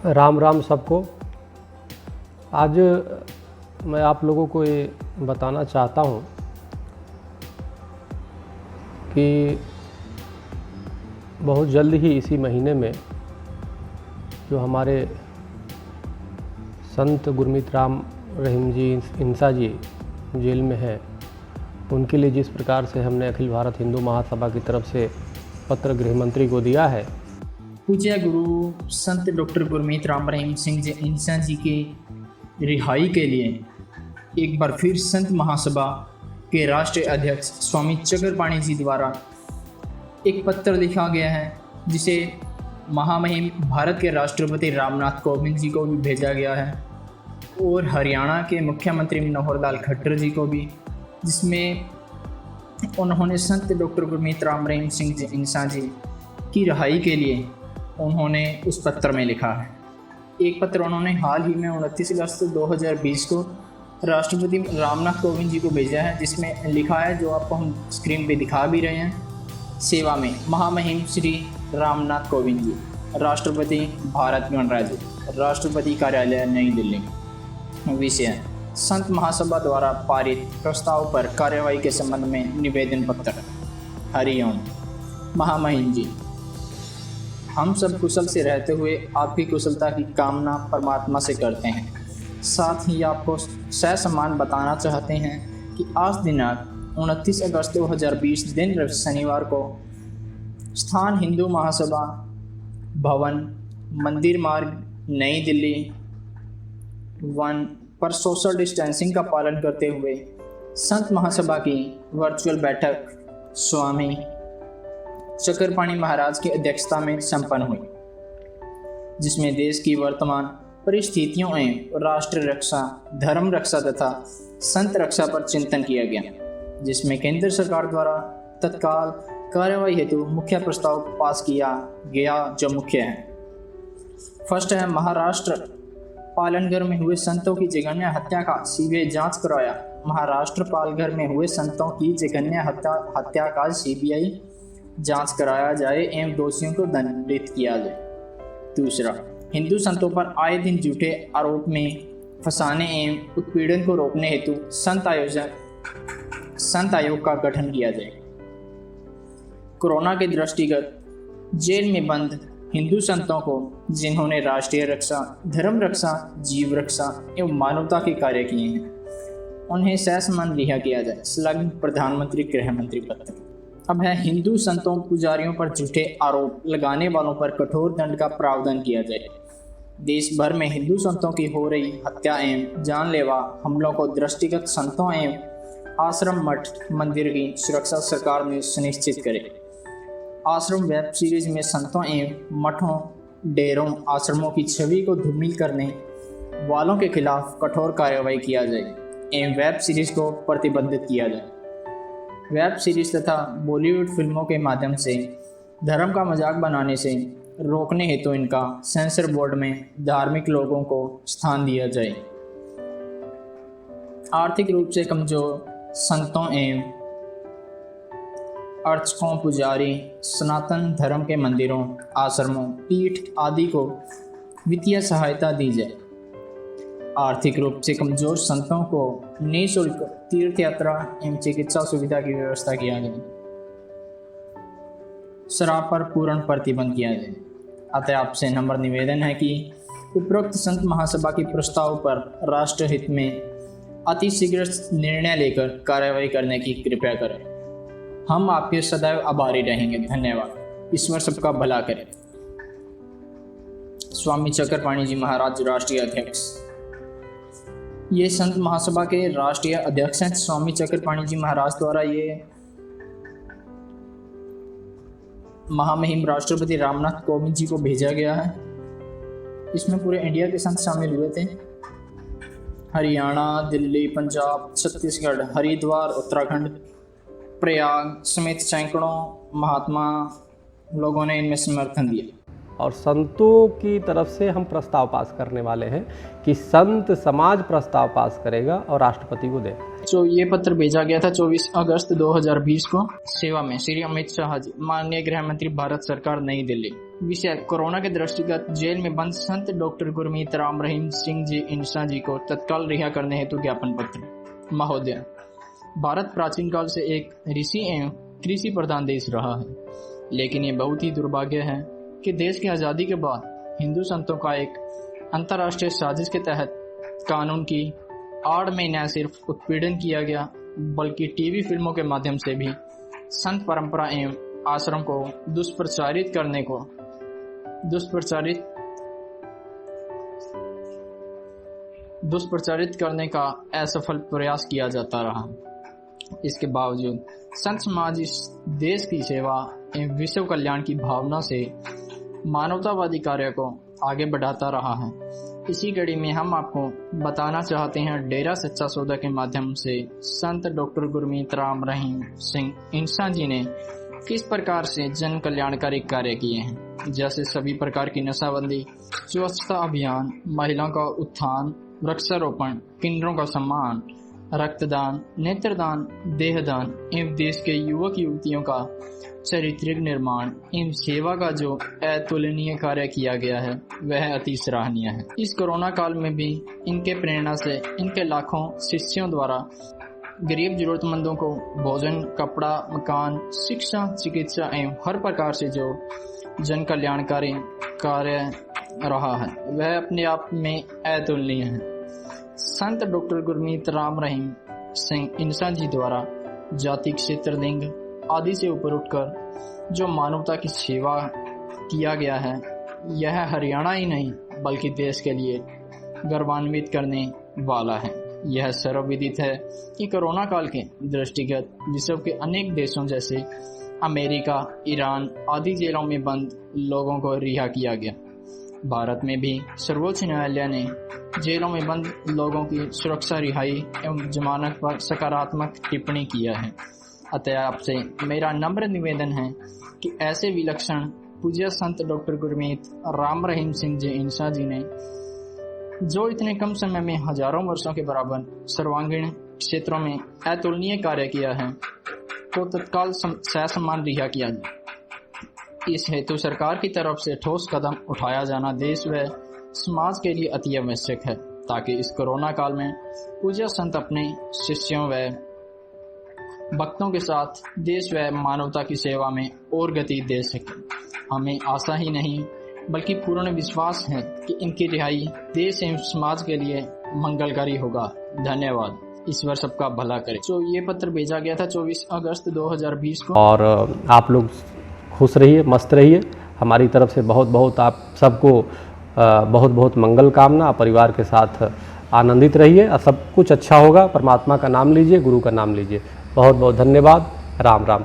राम राम सबको। आज मैं आप लोगों को ये बताना चाहता हूँ कि बहुत जल्द ही इसी महीने में जो हमारे संत गुरमीत राम रहीम जी इंसा जी जेल में हैं, उनके लिए जिस प्रकार से हमने अखिल भारत हिंदू महासभा की तरफ से पत्र गृह मंत्री को दिया है, पूज्य गुरु संत डॉक्टर गुरमीत राम रहीम सिंह जी इंसा जी की रिहाई के लिए एक बार फिर संत महासभा के राष्ट्रीय अध्यक्ष स्वामी चक्रपाणी जी द्वारा एक पत्र लिखा गया है, जिसे महामहिम भारत के राष्ट्रपति रामनाथ कोविंद जी को भी भेजा गया है और हरियाणा के मुख्यमंत्री मनोहर लाल खट्टर जी को भी, जिसमें उन्होंने संत डॉक्टर गुरमीत राम रहीम सिंह जी इंसा जी की रिहाई के लिए उन्होंने उस पत्र में लिखा है। एक पत्र उन्होंने हाल ही में 29 अगस्त 2020 को राष्ट्रपति रामनाथ कोविंद जी को भेजा है, जिसमें लिखा है, जो आपको हम स्क्रीन पे दिखा भी रहे हैं, सेवा में महामहिम श्री रामनाथ कोविंद जी, राष्ट्रपति भारत गणराज्य, राष्ट्रपति कार्यालय नई दिल्ली। विषय: संत महासभा द्वारा पारित प्रस्ताव पर कार्यवाही के संबंध में निवेदन पत्र। हरिओम। महामहिम जी, हम सब कुशल से रहते हुए आपकी कुशलता की कामना परमात्मा से करते हैं। साथ ही आपको ससम्मान बताना चाहते हैं कि आज दिनांक 29 अगस्त 2020 दिन शनिवार को स्थान हिंदू महासभा भवन, मंदिर मार्ग, नई दिल्ली 1 पर सोशल डिस्टेंसिंग का पालन करते हुए संत महासभा की वर्चुअल बैठक स्वामी चक्रपाणी महाराज की अध्यक्षता में संपन्न हुई, जिसमें देश की वर्तमान परिस्थितियों एवं राष्ट्र रक्षा, धर्म रक्षा तथा संत रक्षा पर चिंतन किया गया, जिसमें केंद्र सरकार द्वारा तत्काल कार्यवाही हेतु मुख्य प्रस्ताव पास किया गया, जो मुख्य है। फर्स्ट है, महाराष्ट्र पालनघर में हुए संतों की जघन्य हत्या का सीबीआई जांच करवाया। महाराष्ट्र पालघर में हुए संतों की जघन्य हत्या का सीबीआई जांच कराया जाए एवं दोषियों को दंडित किया जाए। दूसरा, हिंदू संतों पर आए दिन झूठे आरोप में फंसाने एवं उत्पीड़न को रोकने हेतु संत आयोग का गठन किया जाए। कोरोना के दृष्टिगत जेल में बंद हिंदू संतों को, जिन्होंने राष्ट्रीय रक्षा, धर्म रक्षा, जीव रक्षा एवं मानवता के कार्य किए हैं, उन्हें ससम्मान रिहा किया जाए। संलग्न प्रधानमंत्री गृह मंत्री पत्र। अब है, हिंदू संतों पुजारियों पर झूठे आरोप लगाने वालों पर कठोर दंड का प्रावधान किया जाए। देश भर में हिंदू संतों की हो रही हत्या एवं जानलेवा हमलों को दृष्टिगत संतों एवं आश्रम, मठ, मंदिर की सुरक्षा सरकार में सुनिश्चित करे। आश्रम वेब सीरीज में संतों एवं मठों, डेरों, आश्रमों की छवि को धूमिल करने वालों के खिलाफ कठोर कार्रवाई किया जाए एवं वेब सीरीज को प्रतिबंधित किया जाए। वेब सीरीज तथा बॉलीवुड फिल्मों के माध्यम से धर्म का मजाक बनाने से रोकने हेतु इनका सेंसर बोर्ड में धार्मिक लोगों को स्थान दिया जाए। आर्थिक रूप से कमजोर संतों एवं अर्चकों, पुजारी, सनातन धर्म के मंदिरों, आश्रमों, पीठ आदि को वित्तीय सहायता दी जाए। आर्थिक रूप से कमजोर संतों को निःशुल्क तीर्थ यात्रा एवं चिकित्सा सुविधा की व्यवस्था किया जाए। शराब पर पूर्ण प्रतिबंध किया जाए। अतः आपसे नम्र निवेदन है कि उपरोक्त संत महासभा के प्रस्ताव पर राष्ट्र हित में अतिशीघ्र निर्णय लेकर कार्रवाई करने की कृपया करें। हम आपके सदैव आभारी रहेंगे। धन्यवाद। ईश्वर सबका भला करे। स्वामी चक्रपाणी जी महाराज, राष्ट्रीय अध्यक्ष। ये संत महासभा के राष्ट्रीय अध्यक्ष हैं स्वामी चक्रपाणी जी महाराज द्वारा ये महामहिम राष्ट्रपति रामनाथ कोविंद जी को भेजा गया है। इसमें पूरे इंडिया के संत शामिल हुए थे। हरियाणा, दिल्ली, पंजाब, छत्तीसगढ़, हरिद्वार, उत्तराखंड, प्रयाग समेत सैकड़ों महात्मा लोगों ने इनमें समर्थन दिया। और संतों की तरफ से हम प्रस्ताव पास करने वाले हैं कि संत समाज प्रस्ताव पास करेगा और राष्ट्रपति को देगा। तो ये पत्र भेजा गया था 24 अगस्त 2020 को। सेवा में श्री अमित शाह जी, माननीय गृह मंत्री, भारत सरकार, नई दिल्ली। विषय कोरोना के दृष्टिगत जेल में बंद संत डॉक्टर गुरमीत राम रहीम सिंह जी इंसा जी को तत्काल रिहा करने हेतु ज्ञापन पत्र। महोदय, भारत प्राचीन काल से एक ऋषि एवं कृषि प्रधान देश रहा है, लेकिन ये बहुत ही दुर्भाग्य है कि देश की आज़ादी के बाद हिंदू संतों का एक अंतर्राष्ट्रीय साजिश के तहत कानून की आड़ में न सिर्फ उत्पीड़न किया गया, बल्कि टीवी फिल्मों के माध्यम से भी संत परंपरा एवं आश्रम को दुष्प्रचारित करने का असफल प्रयास किया जाता रहा। इसके बावजूद संत समाज इस देश की सेवा एवं विश्व कल्याण की भावना से मानवतावादी कार्य को आगे बढ़ाता रहा है। इसी कड़ी में हम आपको बताना चाहते हैं डेरा सच्चा सौदा के माध्यम से संत डॉक्टर गुरमीत राम रहीम सिंह इंसा जी ने किस प्रकार से जन कल्याणकारी कार्य किए हैं, जैसे सभी प्रकार की नशाबंदी, स्वच्छता अभियान, महिलाओं का उत्थान, वृक्षारोपण, किन्नरों का सम्मान, रक्तदान, नेत्रदान, देहदान एवं देश के युवक युवतियों का चारित्रिक निर्माण एवं सेवा का जो अतुलनीय कार्य किया गया है वह अति सराहनीय है। इस कोरोना काल में भी इनके प्रेरणा से इनके लाखों शिष्यों द्वारा गरीब जरूरतमंदों को भोजन, कपड़ा, मकान, शिक्षा, चिकित्सा एवं हर प्रकार से जो जन कल्याणकारी कार्य रहा है वह अपने आप में अतुलनीय है। संत डॉक्टर गुरमीत राम रहीम सिंह इंसा जी द्वारा जाति, क्षेत्र, लिंग आदि से ऊपर उठकर जो मानवता की सेवा किया गया है, यह हरियाणा ही नहीं बल्कि देश के लिए गर्वान्वित करने वाला है। यह सर्वविदित है कि कोरोना काल के दृष्टिगत विश्व के अनेक देशों जैसे अमेरिका, ईरान आदि जेलों में बंद लोगों को रिहा किया गया। भारत में भी सर्वोच्च न्यायालय ने जेलों में बंद लोगों की सुरक्षा, रिहाई एवं जमानत पर सकारात्मक टिप्पणी किया है। अतः आपसे मेरा नम्र निवेदन है कि ऐसे विलक्षण पूज्य संत डॉक्टर गुरमीत राम रहीम सिंह जी इंसा जी ने जो इतने कम समय में हजारों वर्षों के बराबर सर्वांगीण क्षेत्रों में अतुलनीय कार्य किया है, तो तत्काल ससम्मान रिहा किया जाए। इस हेतु सरकार की तरफ से ठोस कदम उठाया जाना देश व समाज के लिए अति आवश्यक है, ताकि इस कोरोना काल में पूज्य संत अपने शिष्यों व भक्तों के साथ देश व मानवता की सेवा में और गति दे सके। हमें आशा ही नहीं बल्कि पूर्ण विश्वास है कि इनकी रिहाई देश एवं समाज के लिए मंगलकारी होगा। धन्यवाद। ईश्वर सबका भला करे। तो ये पत्र भेजा गया था 24 अगस्त 2020 को। और आप लोग खुश रहिए, मस्त रहिए। हमारी तरफ से बहुत बहुत आप सबको बहुत बहुत मंगल कामना। परिवार के साथ आनंदित रहिए और सब कुछ अच्छा होगा। परमात्मा का नाम लीजिए, गुरु का नाम लीजिए। बहुत बहुत धन्यवाद। राम राम।